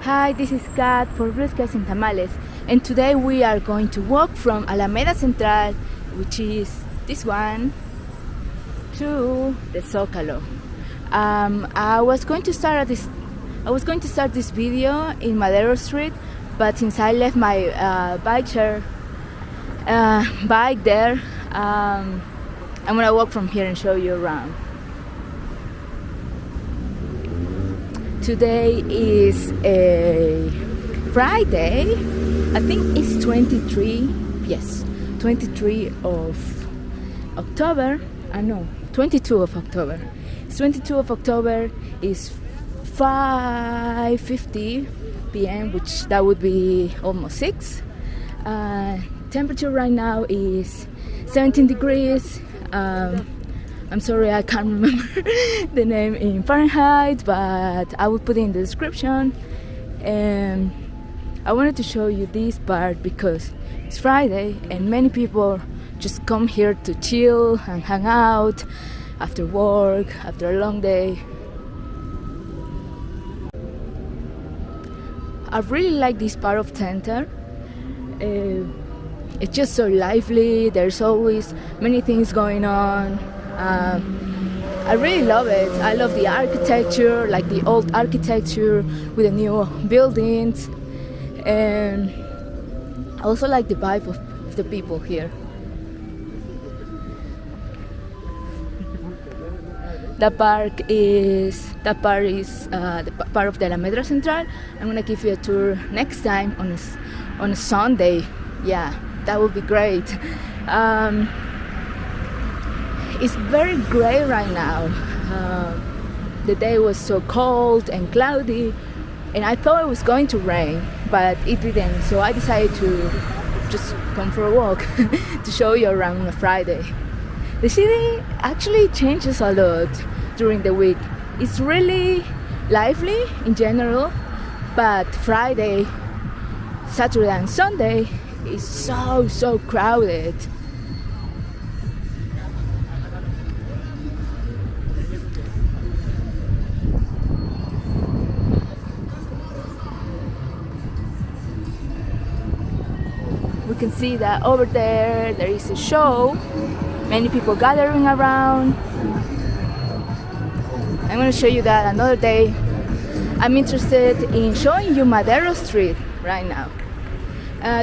Hi, this is Kat for Blue Skies and Tamales, and today we are going to walk from Alameda Central, which is this one, to the Zócalo. I was going to start this video in Madero Street, but since I left my bike there, I'm gonna walk from here and show you around. Today is a Friday. I think it's 23 of October. 22 of October. It's 22 of October. It's 5:50 p.m., which that would be almost 6. Temperature right now is 17 degrees. I'm sorry, I can't remember the name in Fahrenheit, but I will put it in the description. And I wanted to show you this part because it's Friday and many people just come here to chill and hang out after work, after a long day. I really like this part of Centro. It's just so lively. There's always many things going on. I really love it. I love the architecture, like the old architecture with the new buildings, and I also like the vibe of the people here. The part is the part of the Madero Central. I'm gonna give you a tour next time on a Sunday. Yeah, that would be great. It's very gray right now. The day was so cold and cloudy, and I thought it was going to rain, but it didn't. So I decided to just come for a walk to show you around on a Friday. The city actually changes a lot during the week. It's really lively in general, but Friday, Saturday and Sunday is so crowded. We can see that over there is a show, many people gathering around. I'm going to show you that another day. I'm interested in showing you Madero Street right now.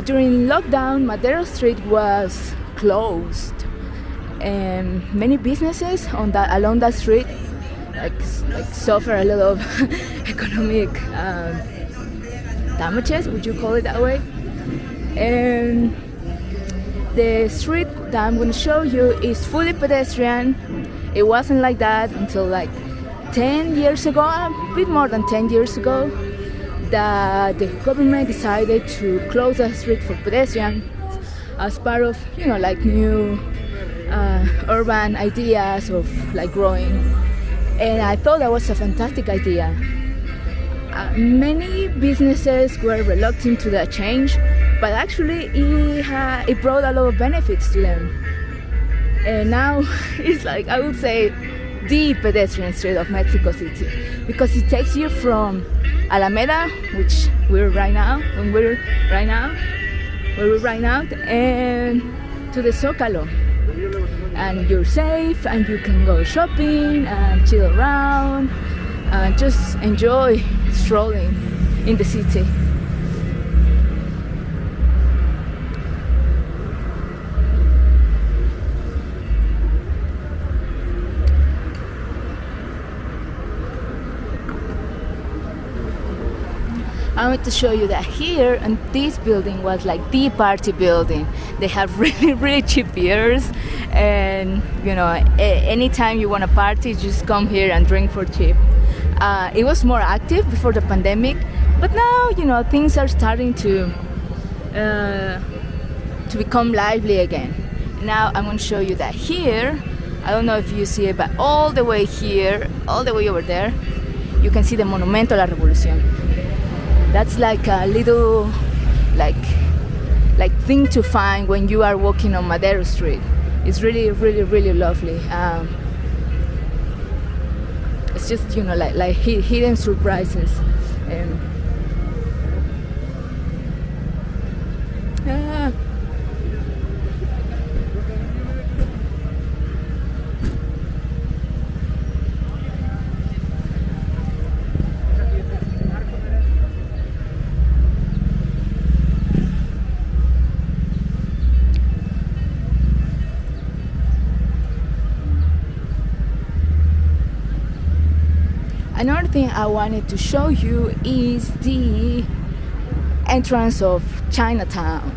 During lockdown, Madero Street was closed, and many businesses along that street like suffer a lot of economic damages, would you call it that way? And the street that I'm going to show you is fully pedestrian. It wasn't like that until like 10 years ago, a bit more than 10 years ago, that the government decided to close the street for pedestrians as part of, like new urban ideas of like growing. And I thought that was a fantastic idea. Many businesses were reluctant to that change, but actually it brought a lot of benefits to them. And now it's like, I would say, the pedestrian street of Mexico City, because it takes you from Alameda, which we're right now, and to the Zócalo. And you're safe, and you can go shopping and chill around and just enjoy strolling in the city. I want to show you that here, and this building was like the party building. They have really cheap beers, and anytime you want to party, just come here and drink for cheap. It was more active before the pandemic, but now things are starting to become lively again. Now I'm going to show you that here. I don't know if you see it, but all the way here, all the way over there, you can see the Monumento a la Revolución. That's like a little like thing to find when you are walking on Madero Street. It's really lovely. It's just like hidden surprises. Ah. Another thing I wanted to show you is the entrance of Chinatown.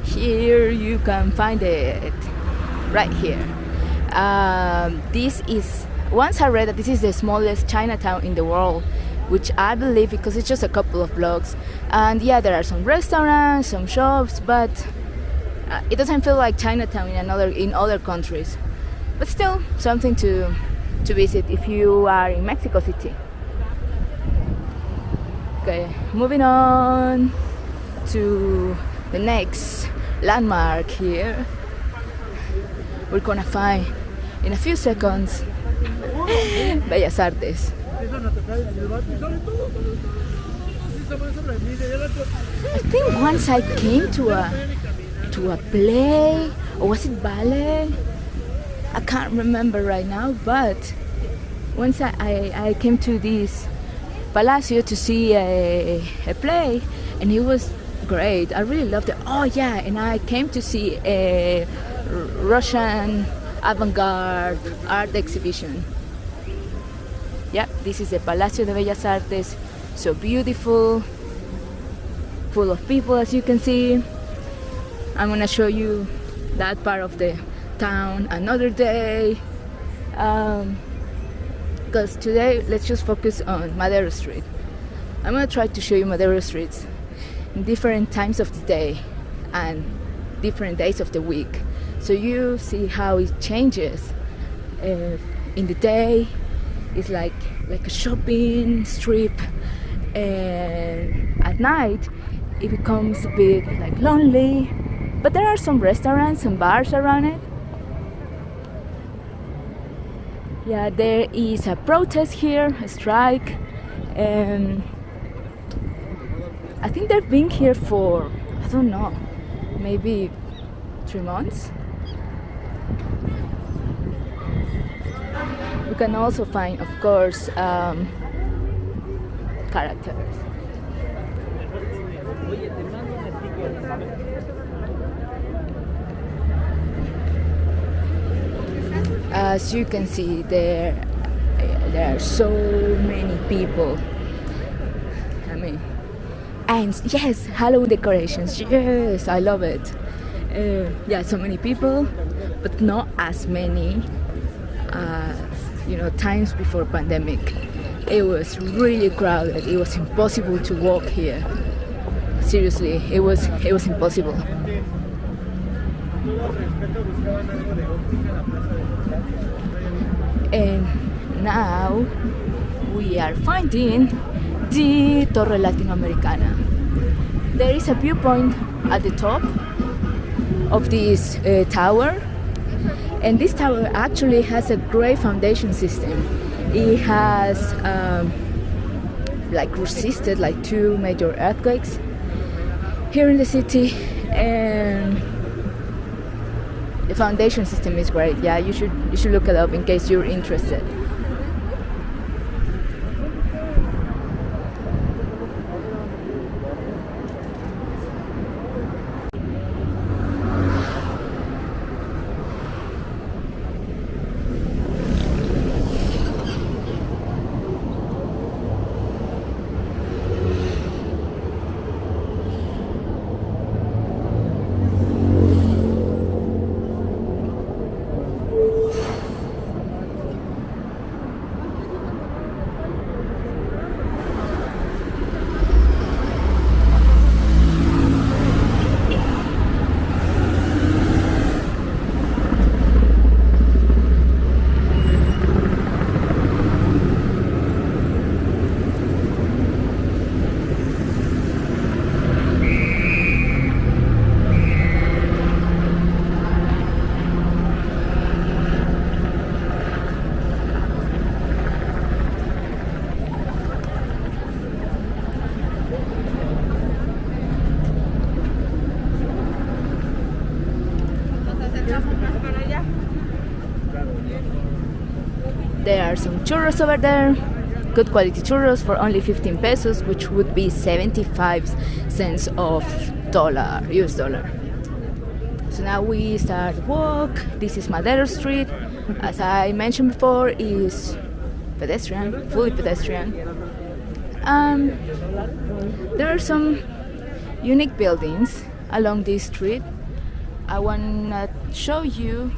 Here you can find it, right here. This is, once I read that this is the smallest Chinatown in the world, which I believe because it's just a couple of blocks. And yeah, there are some restaurants, some shops, but it doesn't feel like Chinatown in other countries. But still, something to visit if you are in Mexico City. Okay, moving on to the next landmark here. We're gonna find in a few seconds Bellas Artes. I think once I came to a play, or was it ballet? I can't remember right now, but once I came to this Palacio to see a play, and it was great. I really loved it. Oh yeah, and I came to see a Russian avant-garde art exhibition. Yep, this is the Palacio de Bellas Artes. So beautiful, full of people, as you can see. I'm gonna show you that part of the town another day, because today let's just focus on Madero Street. I'm gonna try to show you Madero Streets in different times of the day and different days of the week, so you see how it changes. In the day it's like a shopping strip, and at night it becomes a bit like lonely, but there are some restaurants and bars around it. Yeah, there is a protest here, a strike. I think they've been here for, I don't know, maybe 3 months. You can also find, of course, characters. As you can see, there are so many people. I mean, and yes, Halloween decorations. Yes, I love it. Yeah, so many people, but not as many as times before pandemic. It was really crowded. It was impossible to walk here. Seriously, it was impossible. And now we are finding the Torre Latinoamericana. There is a viewpoint at the top of this tower, and this tower actually has a great foundation system. It has resisted 2 major earthquakes here in the city, and the foundation system is great. Yeah, you should look it up in case you're interested. There are some churros over there, good quality churros for only 15 pesos, which would be 75 cents of dollar, US dollar. So now we start walk. This is Madero Street. As I mentioned before, is pedestrian, fully pedestrian. There are some unique buildings along this street. I wanna show you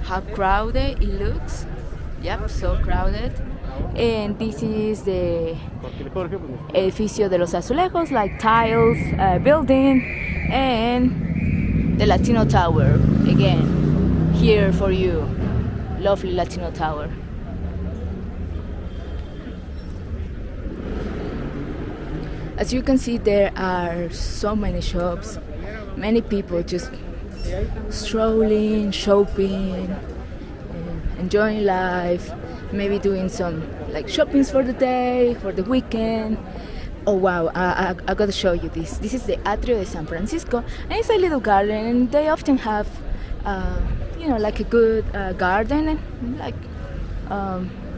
how crowded it looks. Yep, so crowded. And this is the edificio de los azulejos, like tiles building, and the Latino Tower again here for you. Lovely Latino Tower. As you can see, there are so many shops, many people just strolling, shopping, enjoying life, maybe doing some like shoppings for the day, for the weekend. Oh wow, I gotta show you this. This is the Atrio de San Francisco, and it's a little garden, and they often have like a good garden, and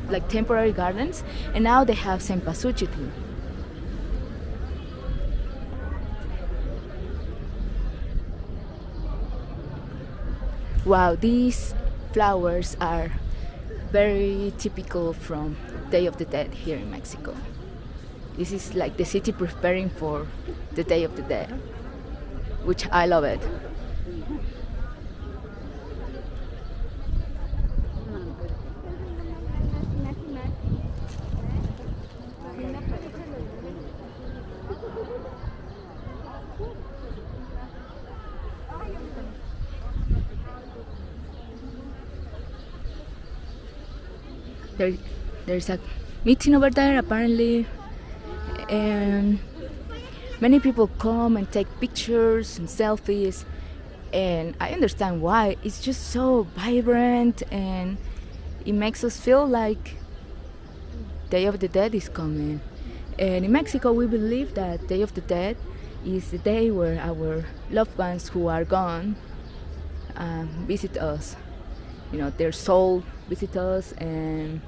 like temporary gardens, and now they have cempasúchil. Wow, these flowers are very typical from Day of the Dead here in Mexico. This is like the city preparing for the Day of the Dead, which I love it. There's a meeting over there apparently, and many people come and take pictures and selfies, and I understand why. It's just so vibrant, and it makes us feel like Day of the Dead is coming. And in Mexico we believe that Day of the Dead is the day where our loved ones who are gone visit us. Their soul visit us, and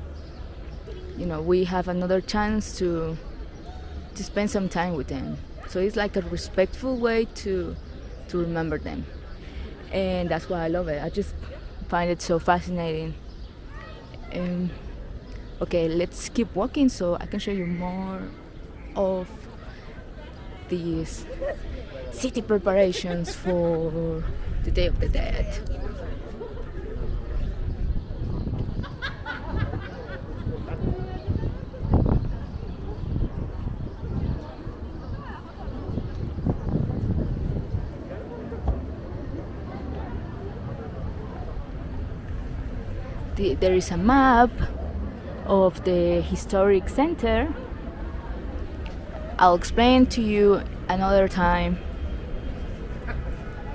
we have another chance to spend some time with them. So it's like a respectful way to remember them, and that's why I love it. I just find it so fascinating. Okay, let's keep walking so I can show you more of these city preparations for the Day of the Dead. There is a map of the historic center. I'll explain to you another time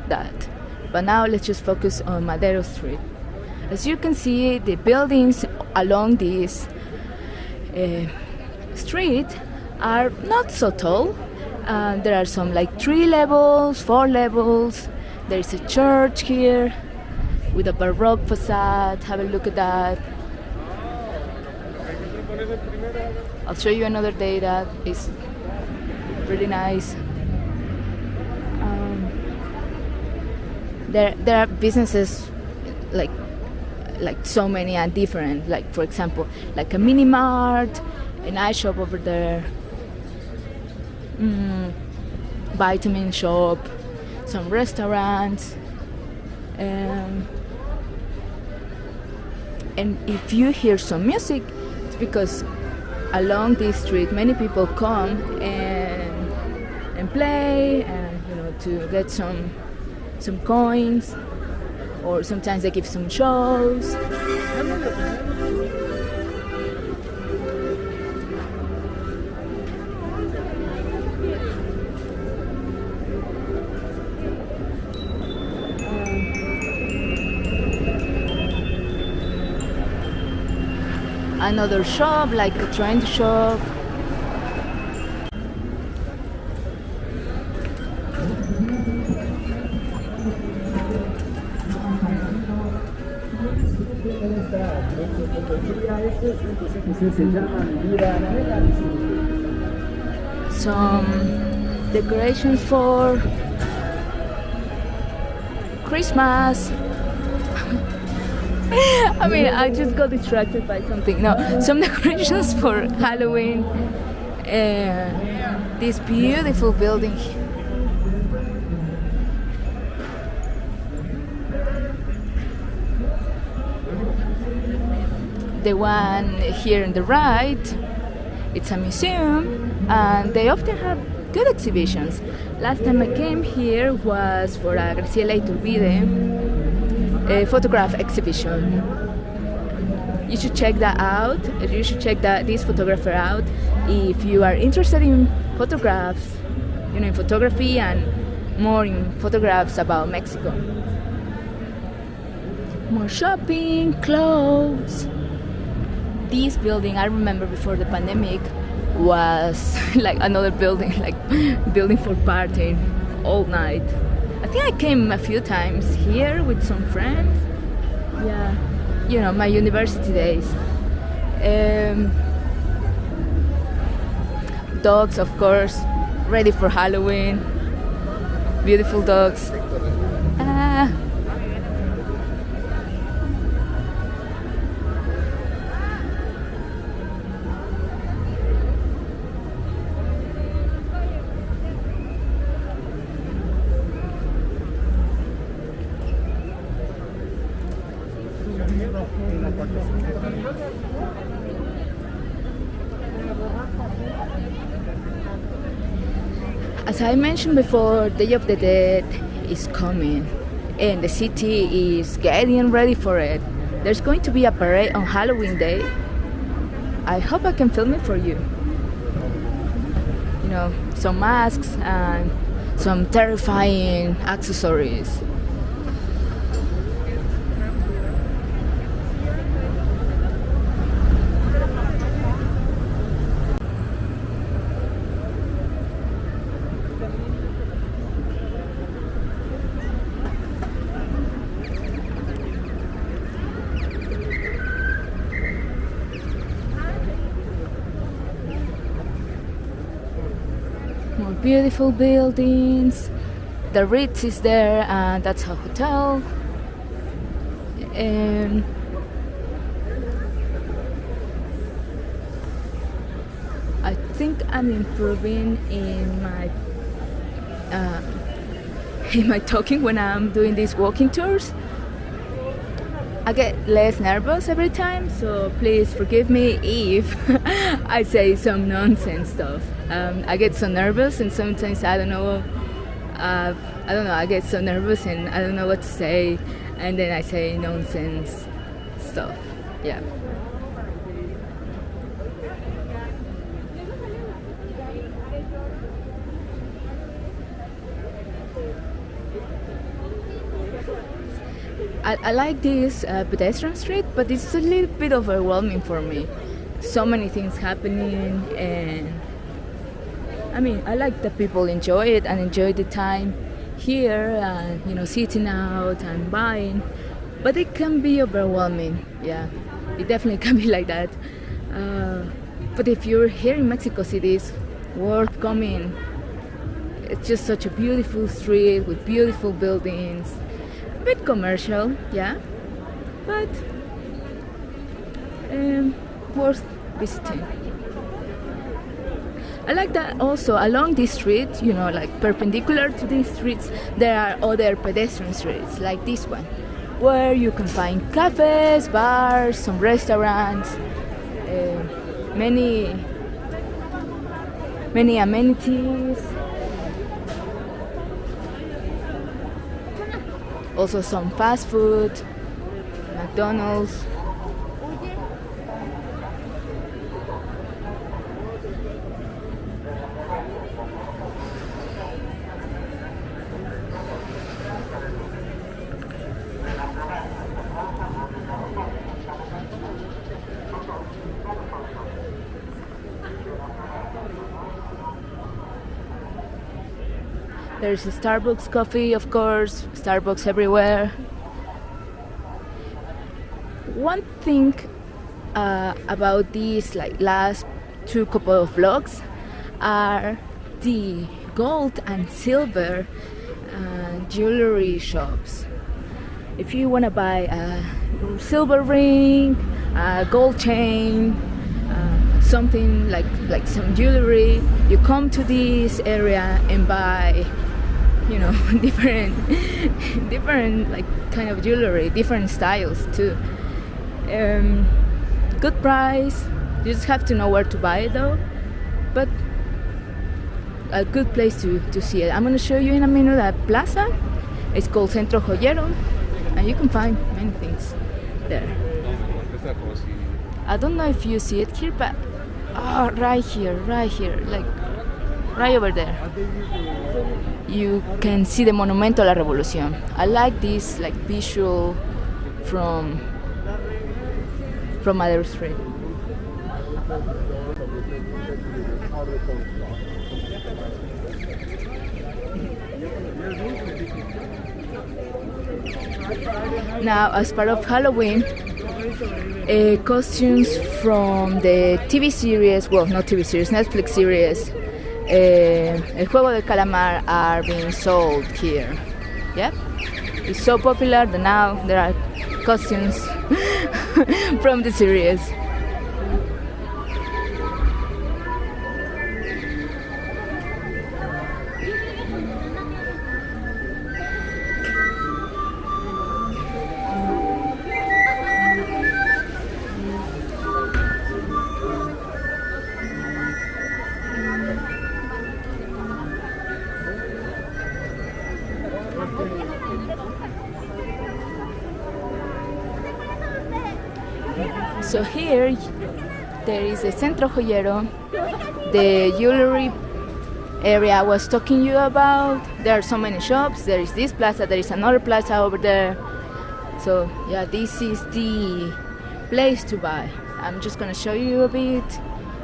that, but now let's just focus on Madero Street. As you can see, the buildings along this street are not so tall. There are some like 3 levels, 4 levels. There is a church here with a Baroque facade. Have a look at that. I'll show you another day that is really nice. There are businesses like so many and different. Like for example, like a mini mart, an eye shop over there, vitamin shop, some restaurants. And if you hear some music, it's because along this street many people come and play, and to get some coins, or sometimes they give some shows. Another shop, like a trend shop. Some decorations for Christmas. I mean, I just got distracted by something. No, some decorations for Halloween. This beautiful building. The one here on the right, it's a museum, and they often have good exhibitions. Last time I came here was for a Graciela Iturbide a photograph exhibition. You should check that out. You should check this photographer out if you are interested in photographs, in photography and more in photographs about Mexico. More shopping, clothes. This building, I remember before the pandemic, was like another building, like building for partying all night. I think I came a few times here with some friends. Yeah, my university days. Dogs, of course, ready for Halloween. Beautiful dogs. As I mentioned before, Day of the Dead is coming and the city is getting ready for it. There's going to be a parade on Halloween Day. I hope I can film it for you. Some masks and some terrifying accessories. More beautiful buildings. The Ritz is there, and that's a hotel. And I think I'm improving in my talking when I'm doing these walking tours. I get less nervous every time, so please forgive me if I say some nonsense stuff. I get so nervous, and sometimes I don't know. I get so nervous, and I don't know what to say, and then I say nonsense stuff. Yeah. I like this Pedestrian Street, but it's a little bit overwhelming for me. So many things happening, and I mean, I like that people enjoy it and enjoy the time here, and sitting out and buying. But it can be overwhelming. Yeah, it definitely can be like that. But if you're here in Mexico City, it's worth coming. It's just such a beautiful street with beautiful buildings. A bit commercial, yeah, but worth visiting. I like that also along this street, like perpendicular to these streets, there are other pedestrian streets like this one, where you can find cafes, bars, some restaurants, many amenities. Also some fast food, McDonald's. There's a Starbucks coffee, of course, Starbucks everywhere. One thing about these like last two couple of vlogs are the gold and silver jewelry shops. If you want to buy a silver ring, a gold chain, something like some jewelry, you come to this area and buy, you know, different like kind of jewelry, different styles too. Good price. You just have to know where to buy it though, but a good place to see it. I'm gonna show you in a minute a plaza. It's called Centro Joyero, and you can find many things there. I don't know if you see it here, but right here, like right over there, you can see the Monumento a la Revolución. I like this like visual from Madero Street. Now, as part of Halloween, costumes from the TV series, well, not TV series, Netflix series, El Juego del Calamar are being sold here. Yep, it's so popular that now there are costumes from the series. So here there is a Centro Joyero, the jewelry area I was talking you about. There are so many shops. There is this plaza, there is another plaza over there. So yeah, this is the place to buy. I'm just gonna show you a bit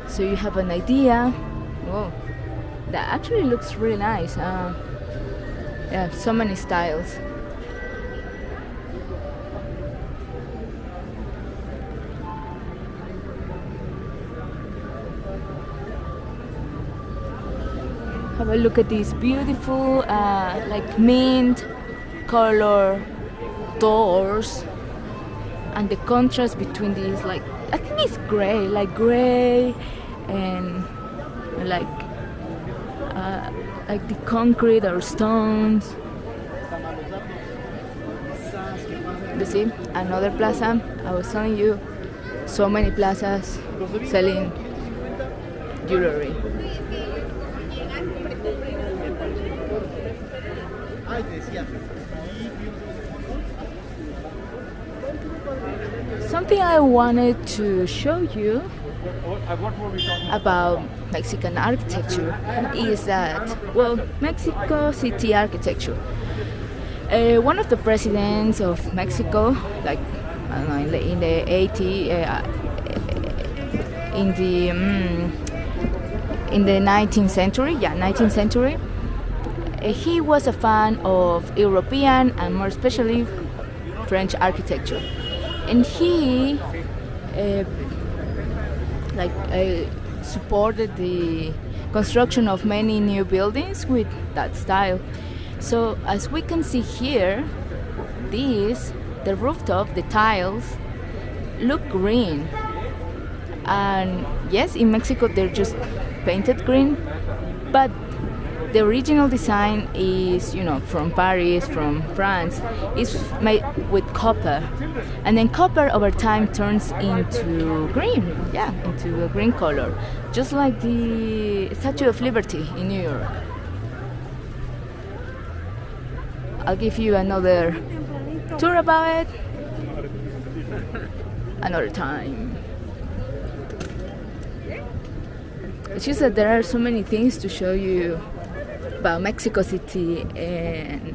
so you have an idea. Whoa, that actually looks really nice. Yeah, so many styles. Have a look at these beautiful like mint color doors, and the contrast between these, like I think it's gray, like gray and like the concrete or stones. You see, another plaza. I was telling you, so many plazas selling jewelry. Something I wanted to show you about Mexican architecture is that, well, Mexico City architecture. One of the presidents of Mexico, like I don't know, in the 80s, in the 19th century, 19th century, he was a fan of European and more especially French architecture, and he supported the construction of many new buildings with that style. So as we can see here, the rooftop, the tiles look green, and yes, in Mexico they're just painted green, but the original design is, you know, from Paris, from France. It's made with copper, and then copper over time turns into green, into a green color, just like the Statue of Liberty in New York. I'll give you another tour about it another time. It's just that there are so many things to show you about Mexico City, and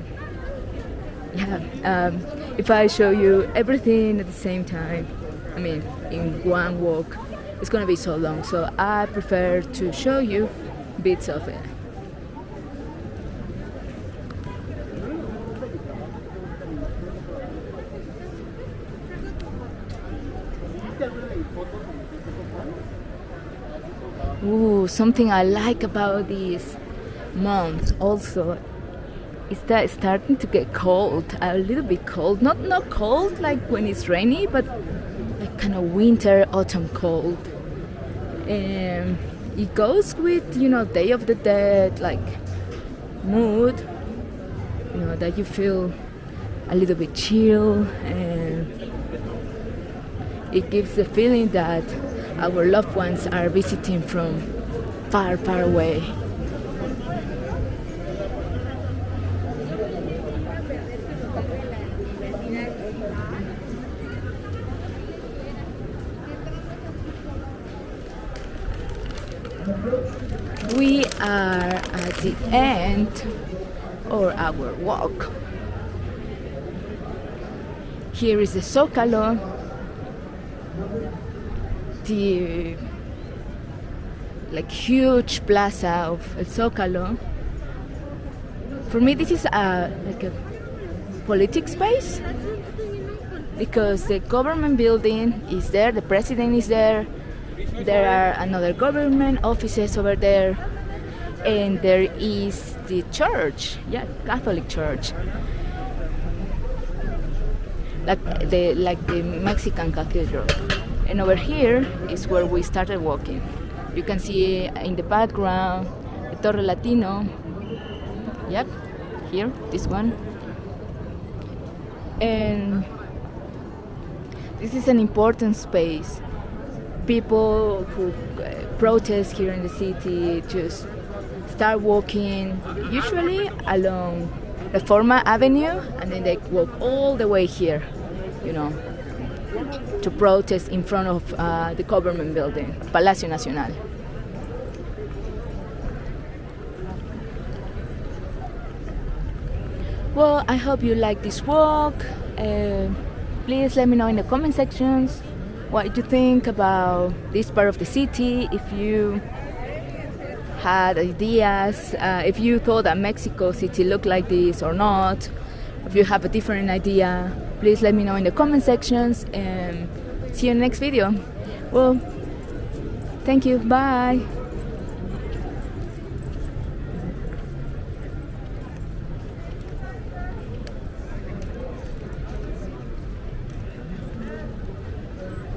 if I show you everything at the same time, I mean in one walk, it's gonna be so long, so I prefer to show you bits of it. Ooh, something I like about this month also is that it's starting to get cold, a little bit cold. Not cold like when it's rainy, but like kind of winter, autumn cold. And it goes with, Day of the Dead, like mood, that you feel a little bit chill, and it gives the feeling that our loved ones are visiting from far, far away. We are at the end of our walk. Here is the Zócalo, the huge plaza of El Zócalo. For me, this is like a politics space because the government building is there, the president is there. There are another government offices over there, and there is the church, Catholic church, like the Mexican cathedral. And over here is where we started walking. You can see in the background the Torre Latino. Yep, here, this one. And this is an important space. People who protest here in the city just start walking, usually along Reforma Avenue, and then they walk all the way here, to protest in front of the government building, Palacio Nacional. Well, I hope you like this walk. Please let me know in the comment sections what you think about this part of the city. If you had ideas, if you thought that Mexico City looked like this or not, if you have a different idea, please let me know in the comment sections, and see you in the next video. Well, thank you, bye.